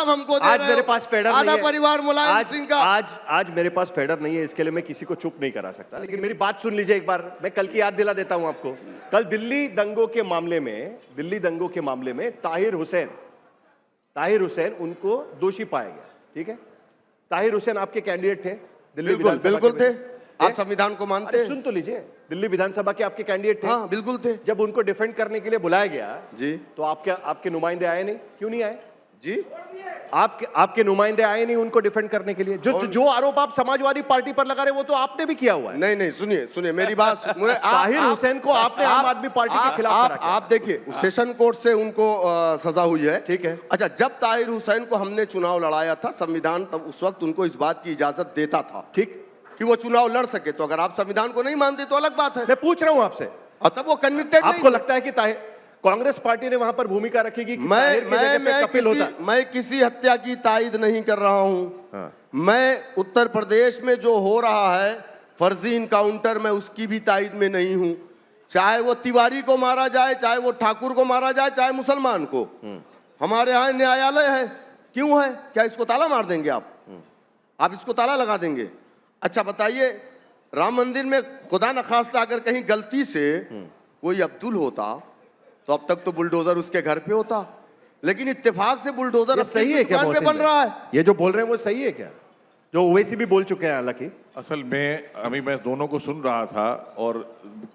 लाभ हमको दे आज रहे मेरे हो। पास फेडर आधा नहीं है। परिवार मुलायम सिंह का। आज मेरे पास फेडर नहीं है, इसके लिए मैं किसी को चुप नहीं करा सकता। लेकिन मेरी बात सुन लीजिए एक बार, मैं कल की याद दिला देता हूं आपको। कल दिल्ली दंगों के मामले में ताहिर हुसैन उनको दोषी पाया गया। ठीक है, ताहिर हुसैन आपके कैंडिडेट थे दिल्ली विधानसभा। बिल्कुल थे। आप संविधान को मानते हैं? सुन तो लीजिए, दिल्ली विधानसभा के आपके कैंडिडेट थे। हाँ बिल्कुल थे। जब उनको डिफेंड करने के लिए बुलाया गया जी, तो आपके नुमाइंदे आए नहीं? क्यों नहीं आए जी? आपके नुमाइंदे आए नहीं उनको डिफेंड करने के लिए? जो आरोप आप समाजवादी पार्टी पर लगा रहे वो तो आपने भी किया हुआ है। नहीं, सुनिए मेरी बात। ताहिर हुसैन को आपने आम आदमी पार्टी के खिलाफ करा। आप देखिए, सेशन कोर्ट से उनको सजा हुई है। ठीक है। अच्छा, जब ताहिर हुसैन को हमने चुनाव लड़ाया था, संविधान तब उस वक्त उनको इस बात की इजाजत देता था, ठीक, कि वो चुनाव लड़ सके। तो अगर आप संविधान को नहीं मानते तो अलग बात है। मैं पूछ रहा हूं आपसे, और तब वो कन्विक्टेड। आपको लगता है कि कांग्रेस पार्टी ने वहां पर भूमिका रखेगी कि ताहिर की जगह पे कपिल होता? मैं किसी हत्या की तायद नहीं कर रहा हूं। हाँ। मैं उत्तर प्रदेश में जो हो रहा है फर्जी इनकाउंटर, में उसकी भी तायद में नहीं हूं। चाहे वो तिवारी को मारा जाए, चाहे वो ठाकुर को मारा जाए, चाहे मुसलमान को। हमारे यहाँ न्यायालय है। क्यों है? क्या इसको ताला मार देंगे आप इसको ताला लगा देंगे? अच्छा बताइए, राम मंदिर में खुदा न खास्ता अगर कहीं गलती से कोई अब्दुल होता तो अब तक तो बुलडोजर उसके घर पे होता, लेकिन इत्तेफाक से बुलडोजर सही है क्या? पे बन रहा है। ये जो बोल रहे हैं वो सही है क्या? जो ओवैसी भी बोल चुके हैं हालांकि। असल में अभी मैं दोनों को सुन रहा था और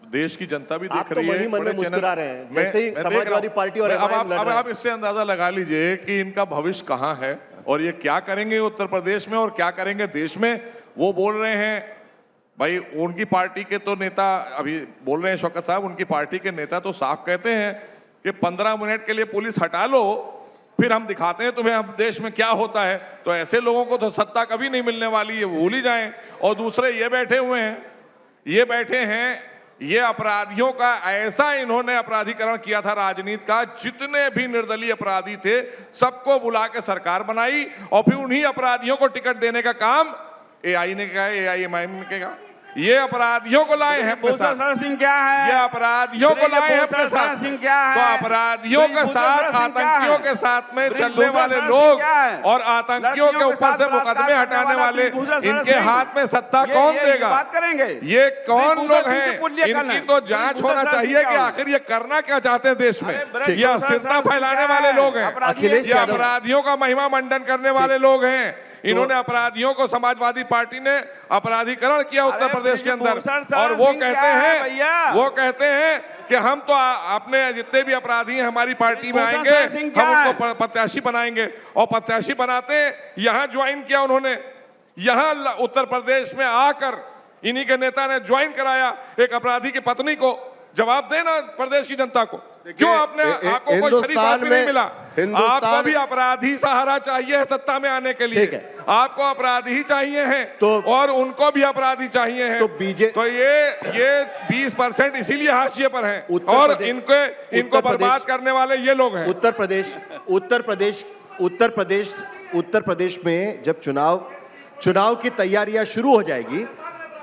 देश की जनता भी देख रही है। आप तो मन में मुस्कुरा रहे हैं, जैसे ही समाजवादी पार्टी और अब आप इससे अंदाजा लगा लीजिए कि इनका भविष्य कहाँ है और ये क्या करेंगे उत्तर प्रदेश में और क्या करेंगे देश में। वो बोल रहे हैं भाई, उनकी पार्टी के तो नेता अभी बोल रहे हैं, शौकत साहब, उनकी पार्टी के नेता तो साफ कहते हैं कि 15 मिनट के लिए पुलिस हटा लो, फिर हम दिखाते हैं तुम्हें अब देश में क्या होता है। तो ऐसे लोगों को तो सत्ता कभी नहीं मिलने वाली है, भूल ही जाएं। और दूसरे ये बैठे हैं, ये अपराधियों का ऐसा इन्होंने अपराधीकरण किया था राजनीति का, जितने भी निर्दलीय अपराधी थे सबको बुला के सरकार बनाई और फिर उन्हीं अपराधियों को टिकट देने का काम एआई ने किया, AIMIM ने किया। ये अपराधियों को लाए हैं अपने साथ। सिंह क्या है? ये अपराधियों को लाए हैं अपने साथ। सिंह क्या है? तो अपराधियों के साथ, आतंकियों के साथ में चलने वाले लोग और आतंकियों के ऊपर से मुकदमे हटाने वाले, इनके हाथ में सत्ता कौन देगा? बात करेंगे, ये कौन लोग हैं? इनकी तो जांच होना चाहिए कि आखिर ये करना क्या चाहते हैं देश में। ये अस्थिरता फैलाने वाले लोग हैं, अखिलेश ये अपराधियों का महिमा मंडन करने वाले लोग हैं। इन्होंने अपराधियों को, समाजवादी पार्टी ने अपराधीकरण किया उत्तर प्रदेश के अंदर। और वो कहते हैं कि हम तो अपने जितने भी अपराधी हैं हमारी पार्टी में आएंगे, हम उनको प्रत्याशी बनाएंगे। और प्रत्याशी बनाते यहाँ ज्वाइन किया उन्होंने, यहाँ उत्तर प्रदेश में आकर इन्हीं के नेता ने ज्वाइन कराया एक अपराधी की पत्नी को। जवाब देना प्रदेश की जनता को, क्यों आपको कोई शरीफ आदमी नहीं मिला? आपको भी अपराधी सहारा चाहिए है सत्ता में आने के लिए। आपको अपराधी चाहिए हैं तो, और उनको भी अपराधी चाहिए हैं। तो ये 20% इसीलिए हाशिए पर हैं और इनको बर्बाद करने वाले ये लोग हैं। उत्तर प्रदेश में जब चुनाव की तैयारियां शुरू हो जाएगी,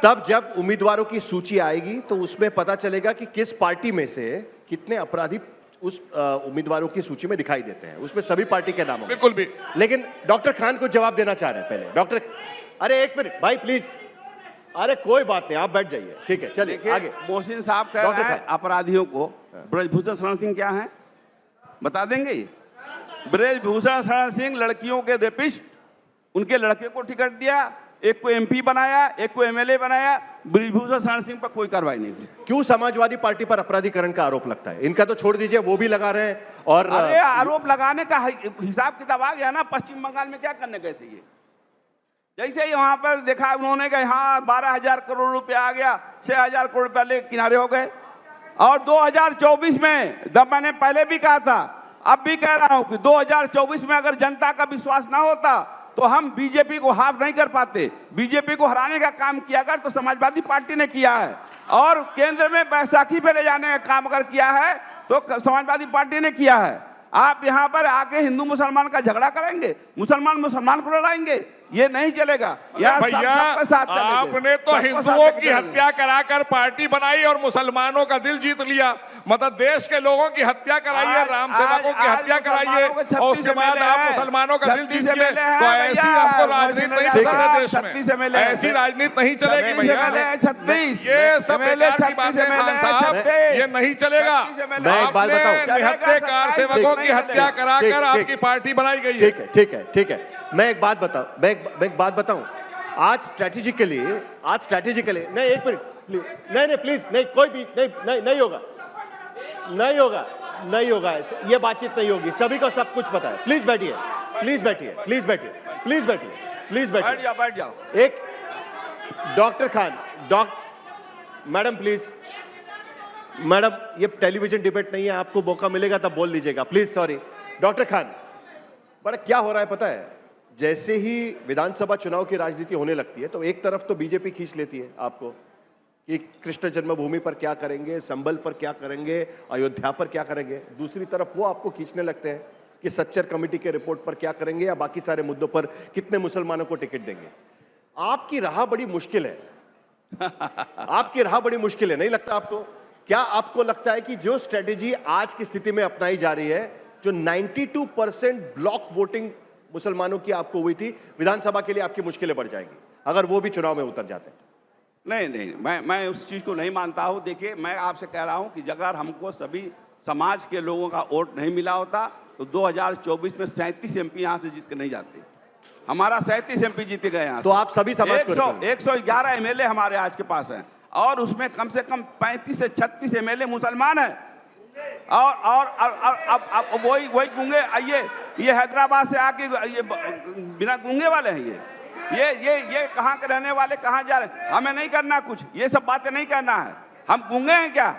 तब जब उम्मीदवारों की सूची आएगी तो उसमें पता चलेगा कि किस पार्टी में से कितने अपराधी उस उम्मीदवारों की सूची में दिखाई देते हैं। उसमें सभी पार्टी के नाम बिल्कुल भी। लेकिन डॉक्टर खान को जवाब देना चाह रहे हैं पहले। डॉक्टर, अरे एक मिनट भाई प्लीज, अरे कोई बात नहीं, आप बैठ जाइए, ठीक है, चलिए आगे। मोहसिन साहब कह रहे हैं अपराधियों को। ब्रजभूषण शरण सिंह क्या है बता देंगे? ये ब्रजभूषण शरण सिंह लड़कियों के रेपिस्ट, उनके लड़के को टिकट दिया, एक को MP बनाया, एक को MLA बनाया। ब्रजभूषण शरण सिंह पर कोई कार्रवाई नहीं हुई। क्यों समाजवादी पार्टी पर अपराधीकरण का आरोप लगता है? इनका तो छोड़ दीजिए, वो भी लगा रहे हैं। और अरे आरोप लगाने का हिसाब किताब आ गया ना। पश्चिम बंगाल में क्या करने गए थे ये? जैसे ही वहां पर देखा उन्होंने कि हाँ 12,000 करोड़ रुपया आ गया, 6,000 करोड़ रुपया ले किनारे हो गए। और 2024 में, जब मैंने पहले भी कहा था, अब भी कह रहा हूं कि 2024 में अगर जनता का विश्वास ना होता तो हम बीजेपी को हाफ नहीं कर पाते। बीजेपी को हराने का काम किया अगर तो समाजवादी पार्टी ने किया है, और केंद्र में बैसाखी पे ले जाने का काम अगर किया है तो समाजवादी पार्टी ने किया है। आप यहाँ पर आके हिंदू मुसलमान का झगड़ा करेंगे, मुसलमान को लड़ाएंगे, ये नहीं चलेगा। यहाँ भैया सबके साथ चलेंगे। आपने तो सबके साथ हिंदुओं लेके की चलेंगे। हत्या कराकर पार्टी बनाई और मुसलमानों का दिल जीत लिया। मतलब देश के लोगों की हत्या कराइए, आज- राम सेवकों की आज हत्या कराइए मुसलमानों के और उसके 36 बाद आप MLA हैं। मुसलमानों का दिल 36 जीतिए, MLA हैं तो ऐसी भैया। आपको राजनीति नहीं मोहसिन चलेगी रजा देश 36 में। MLA हैं। ऐसी राजनीति नहीं चलेगी 36 भैया। MLA हैं, 36 ये सब MLA बेकार की 36 बातें MLA खान हैं, साहब, 36 ये नहीं चलेगा। 36 MLA मैं एक बात आपने बताऊं। निहत्तेकार सेवकों की हत्या कराकर ठीक, आपकी ठीक। पार्टी बनाई गई है। ठीक है, ठीक है, ठीक है। मैं एक बात बताऊं, आज स्ट्रैटेजिकली नहीं, एक मिनट प्लीज, नहीं प्लीज, नहीं, कोई भी नहीं होगा, नहीं होगा ये बातचीत नहीं होगी। सभी को सब कुछ पता है। प्लीज बैठिए, बैठ जाओ। एक doctor Khan, madam please, madam ये टेलीविजन डिबेट नहीं है, आपको मौका मिलेगा तब बोल लीजिएगा प्लीज। सॉरी डॉक्टर खान, बड़ा क्या हो रहा है पता है, जैसे ही विधानसभा चुनाव की राजनीति होने लगती है तो एक तरफ तो बीजेपी खींच लेती है आपको कि कृष्ण जन्मभूमि पर क्या करेंगे, संबल पर क्या करेंगे, अयोध्या पर क्या करेंगे। दूसरी तरफ वो आपको खींचने लगते हैं कि सच्चर कमेटी के रिपोर्ट पर क्या करेंगे या बाकी सारे मुद्दों पर कितने मुसलमानों को टिकट देंगे। आपकी राह बड़ी मुश्किल है। आपकी राह बड़ी मुश्किल है, नहीं लगता आपको? क्या आपको लगता है कि जो स्ट्रेटेजी आज की स्थिति में अपनाई जा रही है, जो 92% ब्लॉक वोटिंग मुसलमानों की आपको हुई थी, विधानसभा के लिए आपकी मुश्किलें बढ़ जाएंगी अगर वो भी चुनाव में उतर जाते हैं? नहीं, मैं उस चीज को नहीं मानता हूं। देखिए, मैं आपसे कह रहा हूं कि अगर हमको सभी समाज के लोगों का वोट नहीं मिला होता तो 2024 में 37 MP यहां से जीत के नहीं जाते। हमारा 37 MP जीते गए यहाँ तो आप सभी समाज को 111 MLA हमारे आज के पास हैं और उसमें कम से कम 35 से 36 MLA मुसलमान हैं। और अब वही गूंगे, ये हैदराबाद से आके ये बिना गूंगे वाले हैं। ये कहाँ के रहने वाले, कहाँ जा रहे? हमें नहीं करना कुछ, ये सब बातें नहीं करना है। हम गूंगे हैं क्या?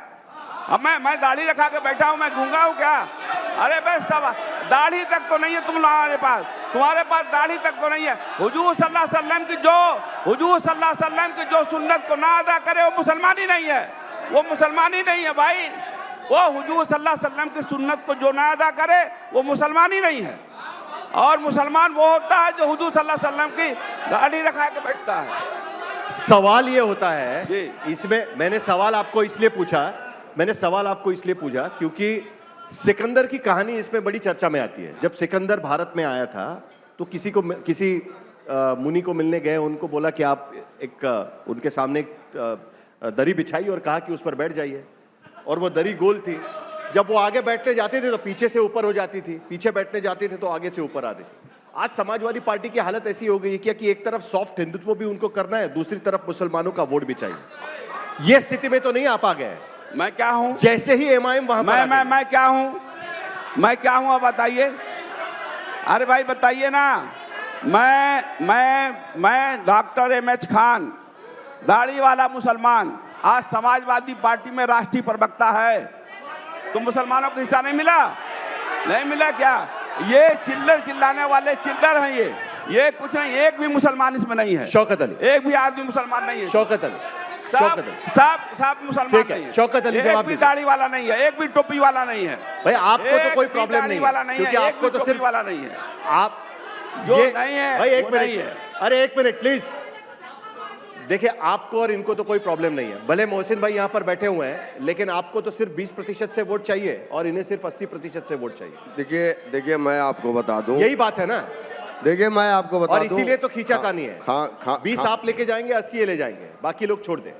मैं दाढ़ी रखा के बैठा हूं, मैं गूंगा हूं क्या? अरे बस सब दाढ़ी तक तो नहीं है तुम्हारे पास दाढ़ी तक तो नहीं है। हुजूर सल्लल्लाहु अलैहि वसल्लम की जो सुन्नत को ना अदा करे वो मुसलमान ही नहीं है। वो मुसलमान ही नहीं है भाई। वो हुजूर सल्लल्लाहु अलैहि वसल्लम की सुन्नत को जो ना अदा करे वो मुसलमान ही नहीं है। और मुसलमान वो होता है जो हुजूर सल्लल्लाहु अलैहि वसल्लम की दाढ़ी रखा के बैठता है। सवाल ये होता है, इसमें मैंने सवाल आपको इसलिए पूछा क्योंकि सिकंदर की कहानी इसमें बड़ी चर्चा में आती है। जब सिकंदर भारत में आया था तो किसी मुनि को मिलने गए, उनको बोला कि आप उनके सामने एक दरी बिछाई और कहा कि उस पर बैठ जाइए, और वो दरी गोल थी। जब वो आगे बैठने जाते थे तो पीछे से ऊपर हो जाती थी, पीछे बैठने जाते थे तो आगे से ऊपर आ रही थी। आज समाजवादी पार्टी की हालत ऐसी हो गई है क्या कि एक तरफ सॉफ्ट हिंदुत्व भी उनको करना है, दूसरी तरफ मुसलमानों का वोट भी चाहिए। ये स्थिति में तो नहीं आप आ गए। मैं क्या हूं? जैसे ही MIM वहां पर मैं क्या हूं अब बताइए। अरे भाई बताइए ना। मैं डॉक्टर MH खान, दाढ़ी वाला मुसलमान, आज समाजवादी पार्टी में राष्ट्रीय प्रवक्ता है। तो मुसलमानों को हिस्सा नहीं मिला क्या? ये चिल्लाने वाले चिल्लर हैं। ये कुछ नहीं, एक भी मुसलमान इसमें नहीं है। शौकत अली, एक भी आदमी मुसलमान नहीं है। शौकत अली सब मुसलमान नहीं है। शौकत अली एक भी दाढ़ी वाला नहीं है, एक भी टोपी वाला नहीं है भाई। आपको तो कोई प्रॉब्लम नहीं वाला है नहीं क्योंकि है, आपको तो सिर्फ वाला नहीं है। आप जो नहीं है भाई, एक वो नहीं है। मिनट, अरे एक मिनट प्लीज। देखिए, आपको और इनको तो कोई प्रॉब्लम नहीं है। भले मोहसिन भाई यहाँ पर बैठे हुए हैं, लेकिन आपको तो सिर्फ 20% से वोट चाहिए और इन्हें सिर्फ 80% से वोट चाहिए। देखिए मैं आपको बता दूं, यही बात है ना। देखिए मैं आपको बता दूं, और इसीलिए तो खींचातानी है। 20 आप लेके जाएंगे, 80 ये ले जाएंगे, बाकी लोग छोड़ दें।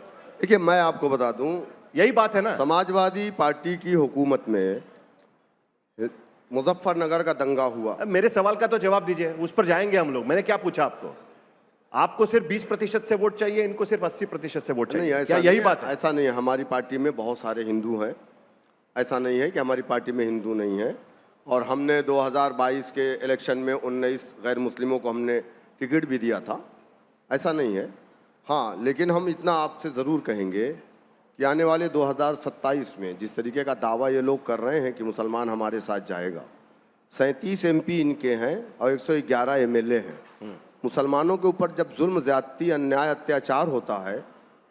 देखिए मैं आपको बता दूं, यही बात है ना। समाजवादी पार्टी की हुकूमत में मुजफ्फरनगर का दंगा हुआ। मेरे सवाल का तो जवाब दीजिए, उस पर जाएंगे हम लोग। मैंने क्या पूछा आपको? आपको सिर्फ 20% से वोट चाहिए, इनको सिर्फ 80% से वोट चाहिए। क्या यही बात है? ऐसा नहीं है। हमारी पार्टी में बहुत सारे हिंदू हैं। ऐसा नहीं है कि हमारी पार्टी में हिंदू नहीं है। और हमने 2022 के इलेक्शन में 19 गैर मुस्लिमों को हमने टिकट भी दिया था। ऐसा नहीं है। हाँ, लेकिन हम इतना आपसे ज़रूर कहेंगे कि आने वाले 2027 में जिस तरीके का दावा ये लोग कर रहे हैं कि मुसलमान हमारे साथ जाएगा, 37 MP इनके हैं और 111 MLA हैं। मुसलमानों के ऊपर जब जुल्म, ज़्यादती, अन्याय, अत्याचार होता है,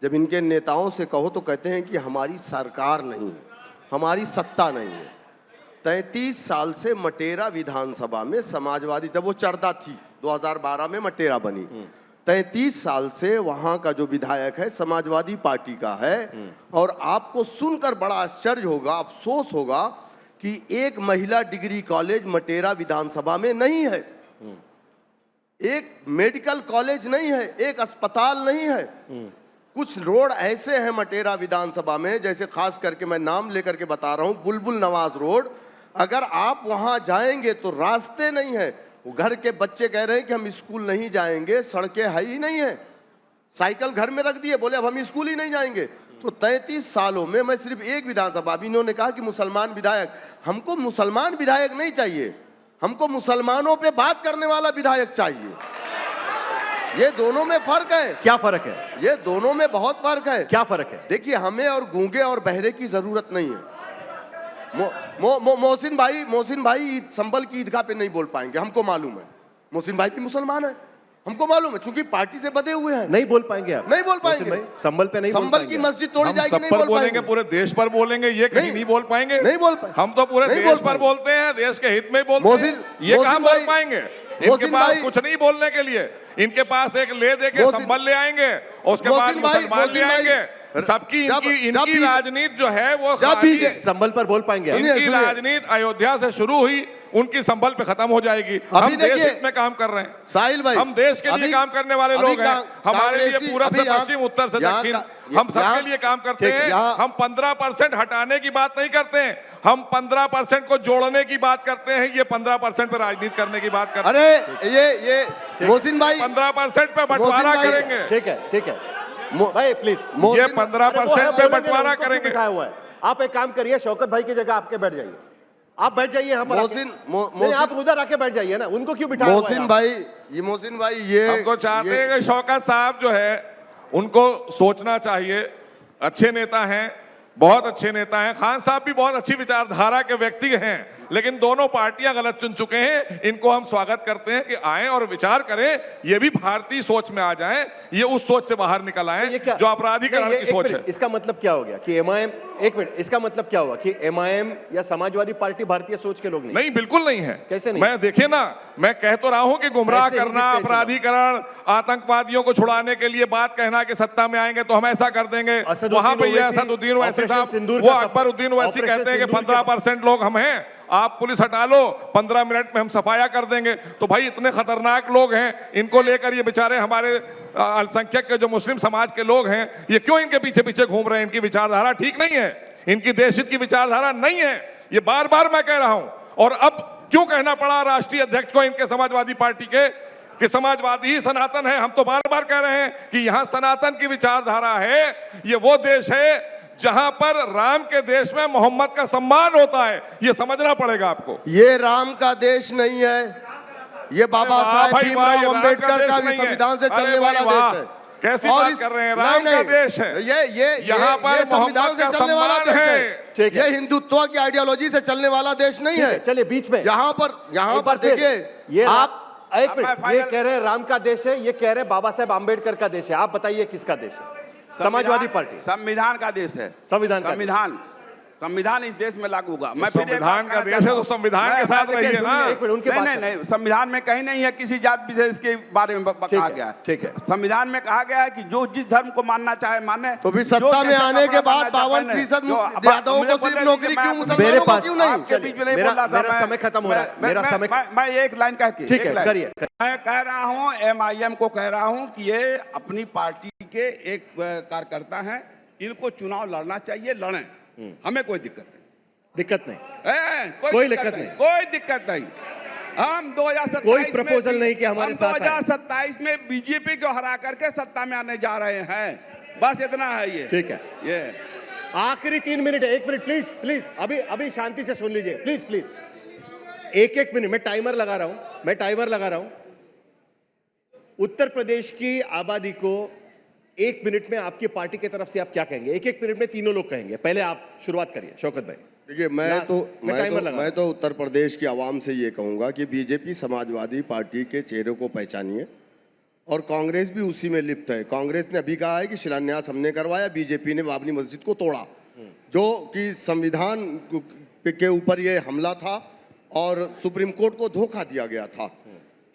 जब इनके नेताओं से कहो तो कहते हैं कि हमारी सरकार नहीं है, हमारी सत्ता नहीं है। 33 साल से मटेरा विधानसभा में समाजवादी, जब वो चरदा थी, 2012 में मटेरा बनी। 33 साल से वहां का जो विधायक है समाजवादी पार्टी का है। और आपको सुनकर बड़ा आश्चर्य होगा, अफसोस होगा कि एक महिला डिग्री कॉलेज मटेरा विधानसभा में नहीं है, एक मेडिकल कॉलेज नहीं है, एक अस्पताल नहीं है। कुछ रोड ऐसे हैं मटेरा विधानसभा में, जैसे खास करके मैं नाम लेकर के बता रहा हूं, बुलबुल नवाज रोड। अगर आप वहां जाएंगे तो रास्ते नहीं है। वो घर के बच्चे कह रहे हैं कि हम स्कूल नहीं जाएंगे, सड़कें है ही नहीं है, साइकिल घर में रख दिए, बोले अब हम स्कूल ही नहीं जाएंगे। तो 33 सालों में मैं सिर्फ एक विधानसभा, अभी इन्होंने कहा कि मुसलमान विधायक, हमको मुसलमान विधायक नहीं चाहिए, हमको मुसलमानों पे बात करने वाला विधायक चाहिए। ये दोनों में फर्क है। क्या फर्क है? ये दोनों में बहुत फर्क है। क्या फर्क है? देखिए, हमें और गूंगे और बहरे की जरूरत नहीं है। मोहसिन भाई संभल की ईदगाह पे नहीं बोल पाएंगे, हमको मालूम है। मोहसिन भाई भी मुसलमान है, हमको मालूम है, क्योंकि पार्टी से बंधे हुए हैं। नहीं बोल पाएंगे आप? नहीं बोल पाएंगे। संभल पे नहीं बोल संभल पाएंगे। की मस्जिद तोड़ी जाएगी, सब नहीं पर बोल बोलेंगे, पाएंगे। पूरे देश पर बोलेंगे, ये कहीं नहीं बोल पाएंगे। नहीं बोल पाएंगे। हम तो पूरे नहीं देश बोल पर पाएंगे। बोलते हैं, देश के हित में बोलते हैं। ये कहाँ मोहसिन बोल भाई- पाएंगे? इनके मोहसिन पास भाई- कुछ नहीं बोलने के लिए। इनके पास एक ले दे के मोहसिन- संभल ले आएंगे, और उसके बाद मोहसिन भाई- मुसलमान ले मोहसिन भाई- आएंगे। सबकी जब- इनकी जब इनकी भी- राजनीति जो है वो जब खाली भी संभल पर बोल पाएंगे आप? सुनिए, इनकी सुनिए। राजनीति अयोध्या से शुरू हुई, उनकी संभल पे खत्म हो जाएगी। हम देश देखिए- हित में काम कर रहे हैं, साहिल भाई, हम देश के लिए काम करने वाले लोग हैं। हमारे लिए पूरब से पश्चिम, उत्तर से दक्षिण, हम सबके लिए काम करते हैं। हम 15% हटाने की बात नहीं करते हैं, हम 15% को जोड़ने की बात करते हैं। ये 15% पे राजनीति करने की बात करते हैं। अरे ये मोहसिन भाई 15% पे बंटवारा मोहसिन भाई- करेंगे। ठीक है, ठीक है भाई, प्लीज। ये 15% पे बंटवारा करेंगे। बिठाया हुआ है। आप एक काम करिए, शौकत भाई की जगह आपके बैठ जाइए, आप बैठ जाइए यहाँ पर। नहीं, आप उधर आके बैठ जाइए ना, उनको क्यों बिठाया हुआ है? मोहसिन भाई ये हमको चाहते हैं कि शौकत साहब जो है उनको सोचना चाहिए। अच्छे नेता हैं, बहुत अच्छे नेता हैं। खान साहब भी बहुत अच्छी विचारधारा के व्यक्ति हैं, लेकिन दोनों पार्टियां गलत चुन चुके हैं। इनको हम स्वागत करते हैं कि आए और विचार करें, ये भी भारतीय सोच में आ जाएं, ये उस सोच से बाहर निकल आए जो अपराधीकरण की सोच है। इसका मतलब क्या हो गया कि एमआईएम, एक मिनट, इसका मतलब क्या हुआ कि एमआईएम या समाजवादी पार्टी भारतीय सोच के लोग नहीं? नहीं, बिल्कुल नहीं है। कैसे नहीं? मैं देखिए ना, मैं कह तो रहा हूं कि गुमराह करना, अपराधीकरण, आतंकवादियों को छुड़ाने के लिए बात कहना कि सत्ता में आएंगे तो हम ऐसा कर देंगे। वहां पे ये असदुद्दीन ओवैसी साहब, वो अकबरुद्दीन ओवैसी कहते हैं कि 15% लोग हम हैं, आप पुलिस हटा लो, 15 मिनट में हम सफाया कर देंगे। तो भाई इतने खतरनाक लोग हैं, इनको लेकर ये बेचारे हमारे अल्पसंख्यक के जो मुस्लिम समाज के लोग हैं, ये क्यों इनके पीछे पीछे घूम रहे हैं? इनकी विचारधारा ठीक नहीं है, इनकी देशहित की विचारधारा नहीं है। ये बार बार मैं कह रहा हूं, और अब क्यों कहना पड़ा राष्ट्रीय अध्यक्ष को इनके समाजवादी पार्टी के कि समाजवादी ही सनातन है? हम तो बार बार कह रहे हैं कि यहां सनातन की विचारधारा है। ये वो देश है जहां पर राम के देश में मोहम्मद का सम्मान होता है, ये समझना पड़ेगा आपको। ये राम का देश नहीं है, ये बाबा साहेब भीमराव अंबेडकर का भी संविधान से चलने वाला देश है। कैसी बात कर रहे हैं? राम का देश है ये यहाँ पर संविधान से चलने वाला देश है। ठीक है। ये हिंदुत्व की आइडियोलॉजी से चलने वाला देश नहीं है। चलिए बीच में यहाँ पर देखिए, ये आप एक मिनट, ये कह रहे हैं राम का देश है, ये कह रहे हैं बाबा साहेब आम्बेडकर का देश है। आप बताइए किसका देश है? समाजवादी पार्टी। संविधान का देश है। संविधान इस देश में लागू होगा। मैं फिर संविधान का देश है तो संविधान के साथ रहिए ना। एक मिनट, उनके नहीं, संविधान में कहीं नहीं है किसी जात विशेष के बारे में कहा गया है। ठीक है, संविधान में कहा गया है कि जो जिस धर्म को मानना चाहे माने। तो भी सत्ता में आने के बाद 52% यादवों को सिर्फ नौकरी क्यों, मुसलमानों को क्यों नहीं? मेरा समय खत्म हो रहा है, मेरा समय। मैं एक लाइन कह के, ठीक है, करिए। मैं कह रहा हूं, एमआईएम को कह रहा हूं कि ये अपनी पार्टी के एक कार्यकर्ता हैं, इनको चुनाव लड़ना चाहिए, लड़ें, हमें कोई दिक्कत नहीं। दिक्कत नहीं, कोई दिक्कत नहीं, कोई दिक्कत नहीं। हम 2027 कोई प्रपोजल नहीं कि हमारे साथ 2027 में बीजेपी को हरा करके सत्ता में आने जा रहे हैं, बस इतना है। ये ठीक है, ये आखिरी 3 मिनट है। 1 मिनट प्लीज, अभी शांति से सुन लीजिए, प्लीज। एक मिनट, मैं टाइमर लगा रहा हूं। उत्तर प्रदेश की आबादी को 1 मिनट में आपकी पार्टी की तरफ से आप क्या कहेंगे? 1 मिनट में तीनों लोग कहेंगे। पहले आप शुरुआत करिए, शौकत भाई। देखिए, मैं तो उत्तर प्रदेश की आवाम से ये कहूंगा कि बीजेपी समाजवादी पार्टी के चेहरे को पहचानिए, और कांग्रेस भी उसी में लिप्त है। कांग्रेस ने अभी कहा है कि शिलान्यास हमने करवाया, बीजेपी ने बाबरी मस्जिद को तोड़ा, जो कि संविधान के ऊपर ये हमला था और सुप्रीम कोर्ट को धोखा दिया गया था।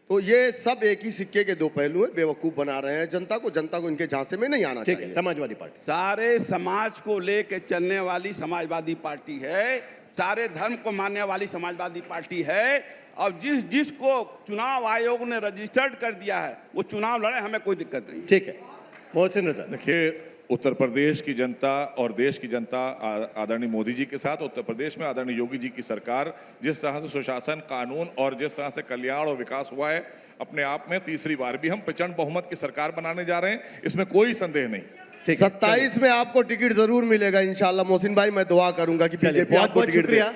तो ये सब एक ही सिक्के के दो पहलू हैं, बेवकूफ बना रहे हैं जनता को इनके झांसे में नहीं आना ठीक है, चाहिए। समाजवादी पार्टी सारे समाज को लेके चलने वाली समाजवादी पार्टी है, सारे धर्म को मानने वाली समाजवादी पार्टी है, और जिसको चुनाव आयोग ने रजिस्टर्ड कर दिया है वो चुनाव लड़े, हमें कोई दिक्कत नहीं। ठीक है, मोहसिन रजा। देखिए, उत्तर प्रदेश की जनता और देश की जनता आदरणीय मोदी जी के साथ, उत्तर प्रदेश में आदरणीय योगी जी की सरकार जिस तरह से सुशासन, कानून और जिस तरह से कल्याण और विकास हुआ है, अपने आप में तीसरी बार भी हम प्रचंड बहुमत की सरकार बनाने जा रहे हैं, इसमें कोई संदेह नहीं। 27 में आपको टिकट जरूर मिलेगा इंशाल्लाह। मोहसिन भाई, मैं दुआ करूंगा कि बीजेपी बहुत आपको बहुत टिकट दे। शुक्रिया।